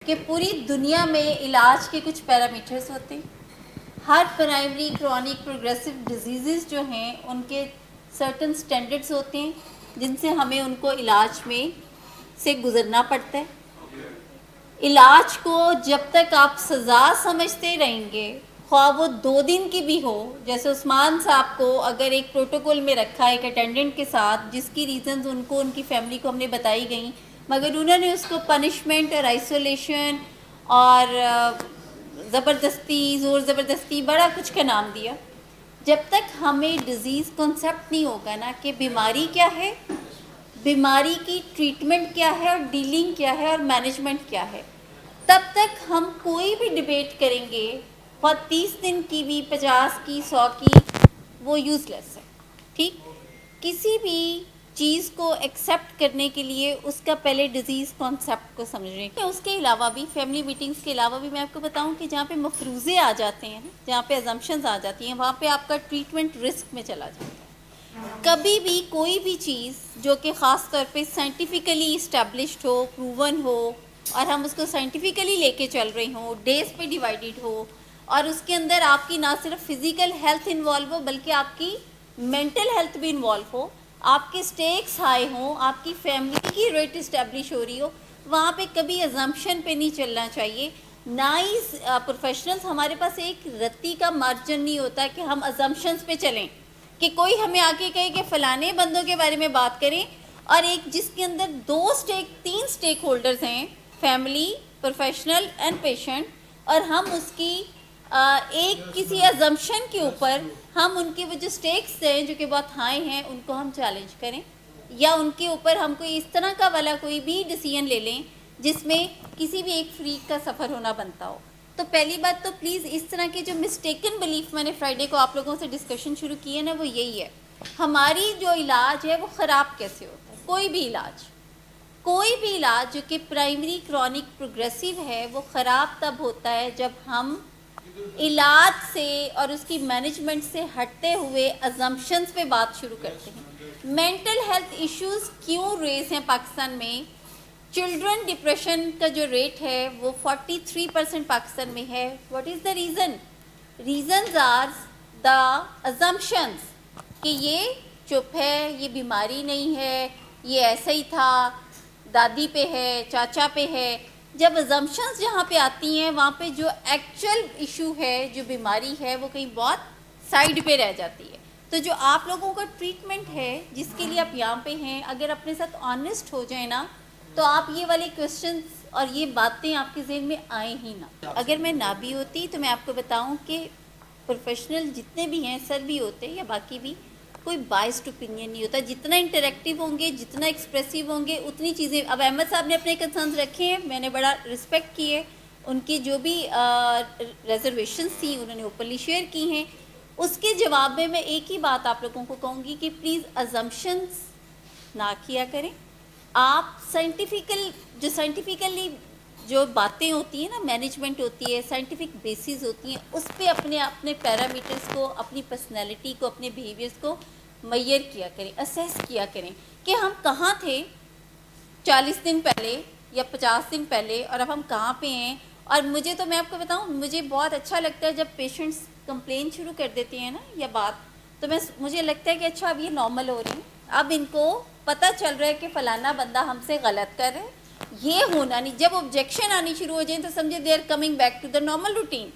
کہ پوری دنیا میں علاج کے کچھ پیرامیٹرز ہوتے ہیں. ہر پرائمری کرونک پروگریسو ڈیزیزز جو ہیں ان کے سرٹن سٹینڈرڈز ہوتے ہیں جن سے ہمیں ان کو علاج میں سے گزرنا پڑتا ہے. علاج کو جب تک آپ سزا سمجھتے رہیں گے، خواہ وہ 2 دن کی بھی ہو، جیسے عثمان صاحب کو اگر ایک پروٹوکول میں رکھا ایک اٹینڈنٹ کے ساتھ جس کی ریزنز ان کو ان کی فیملی کو ہم نے بتائی گئیں، مگر انہوں نے اس کو پنشمنٹ اور آئسولیشن اور زبردستی، زور زبردستی، بڑا کچھ کا نام دیا. جب تک ہمیں ڈیزیز کنسیپٹ نہیں ہوگا نا کہ بیماری کیا ہے، بیماری کی ٹریٹمنٹ کیا ہے اور ڈیلنگ کیا ہے اور مینجمنٹ کیا ہے، تب تک ہم کوئی بھی ڈیبیٹ کریں گے، خواہ 30 دن کی بھی، 50 کی، 100 کی، وہ یوز لیس ہے. ٹھیک، کسی بھی چیز کو ایکسیپٹ کرنے کے لیے اس کا پہلے ڈیزیز کانسیپٹ کو سمجھنے کے. اس کے علاوہ بھی فیملی میٹنگز کے علاوہ بھی میں آپ کو بتاؤں کہ جہاں پہ مفروضے آ جاتے ہیں، جہاں پہ ازمپشنز آ جاتی ہیں، وہاں پہ آپ کا ٹریٹمنٹ رسک میں چلا جاتا ہے. کبھی بھی کوئی بھی چیز جو کہ خاص طور پہ سائنٹیفیکلی اسٹیبلشڈ ہو، پروون ہو، اور ہم اس کو سائنٹیفیکلی لے کے چل رہے ہوں، ڈیز پہ ڈیوائیڈڈ ہو، اور اس کے اندر آپ کی نہ صرف فزیکل ہیلتھ انوالو ہو بلکہ آپ کی مینٹل ہیلتھ بھی انوالو ہو، آپ کے سٹیکس ہائی ہوں، آپ کی فیملی کی ریٹ اسٹیبلش ہو رہی ہو، وہاں پہ کبھی ازمپشن پہ نہیں چلنا چاہیے. نہ ہی پروفیشنلز، ہمارے پاس ایک رتی کا مارجن نہیں ہوتا کہ ہم ازمپشنز پہ چلیں، کہ کوئی ہمیں آ کے کہے کہ فلانے بندوں کے بارے میں بات کریں، اور ایک جس کے اندر 3 سٹیک ہولڈرز ہیں، فیملی، پروفیشنل اینڈ پیشنٹ، اور ہم اس کی ایک کسی ازمپشن کے اوپر ہم ان کے وہ جو سٹیکس ہیں جو کہ بہت ہائی ہیں ان کو ہم چیلنج کریں، یا ان کے اوپر ہم کوئی اس طرح کا والا کوئی بھی ڈیسیژن لے لیں جس میں کسی بھی ایک فریق کا سفر ہونا بنتا ہو. تو پہلی بات تو پلیز اس طرح کے جو مسٹیکن بلیف میں نے فرائیڈے کو آپ لوگوں سے ڈسکشن شروع کی ہے نا، وہ یہی ہے، ہماری جو علاج ہے وہ خراب کیسے ہوتا ہے. کوئی بھی علاج جو کہ پرائمری کرونک پروگریسو ہے وہ خراب تب ہوتا ہے جب ہم علاج سے اور اس کی مینجمنٹ سے ہٹتے ہوئے ازمپشنز پہ بات شروع کرتے ہیں. مینٹل ہیلتھ ایشوز کیوں ریز ہیں پاکستان میں؟ چلڈرن ڈپریشن کا جو ریٹ ہے وہ 43% پاکستان میں ہے. What is the reason? Reasons are the assumptions کہ یہ چپ ہے، یہ بیماری نہیں ہے، یہ ایسا ہی تھا، دادی پہ ہے، چاچا پہ ہے. جب ازمپشنز جہاں پہ آتی ہیں وہاں پہ جو ایکچوئل ایشو ہے، جو بیماری ہے، وہ کہیں بہت سائڈ پہ رہ جاتی ہے. تو جو آپ لوگوں کا ٹریٹمنٹ ہے جس کے لیے آپ یہاں پہ ہیں، اگر اپنے ساتھ آنیسٹ ہو جائیں نا تو آپ یہ والے کویسچنز اور یہ باتیں آپ کے ذہن میں آئیں ہی نہ. اگر میں نہ بھی ہوتی تو میں آپ کو بتاؤں کہ پروفیشنل جتنے بھی ہیں، سر بھی ہوتے یا باقی بھی، کوئی بائسڈ اوپینین نہیں ہوتا. جتنا انٹریکٹیو ہوں گے، جتنا ایکسپریسو ہوں گے، اتنی چیزیں. اب احمد صاحب نے اپنے کنسرنز رکھے ہیں، میں نے بڑا رسپیکٹ کی ہے، ان کی جو بھی ریزرویشنز تھیں انہوں نے اوپنلی شیئر کی ہیں. اس کے جواب میں میں ایک ہی بات آپ لوگوں کو کہوں گی کہ پلیز ازمپشنز نہ کیا کریں. آپ سائنٹیفیکلی جو باتیں ہوتی ہیں نا، مینجمنٹ ہوتی ہے، سائنٹیفک بیسز ہوتی ہیں، اس پہ اپنے پیرامیٹرز کو، اپنی پرسنالٹی کو، اپنے بیہیویئرز کو میئر کیا کریں، اسیس کیا کریں کہ ہم کہاں تھے 40 دن پہلے یا 50 دن پہلے اور اب ہم کہاں پہ ہیں. اور مجھے تو میں آپ کو بتاؤں، مجھے بہت اچھا لگتا ہے جب پیشنٹس کمپلین شروع کر دیتے ہیں نا یا بات، تو مجھے لگتا ہے کہ اچھا اب یہ نارمل ہو رہی ہیں، اب ان کو پتہ چل رہا ہے کہ فلانا بندہ ہم سے غلط کر رہے. یہ ہونا نہیں. جب آبجیکشن آنی شروع ہو جائیں تو سمجھے they are coming back to the normal routine.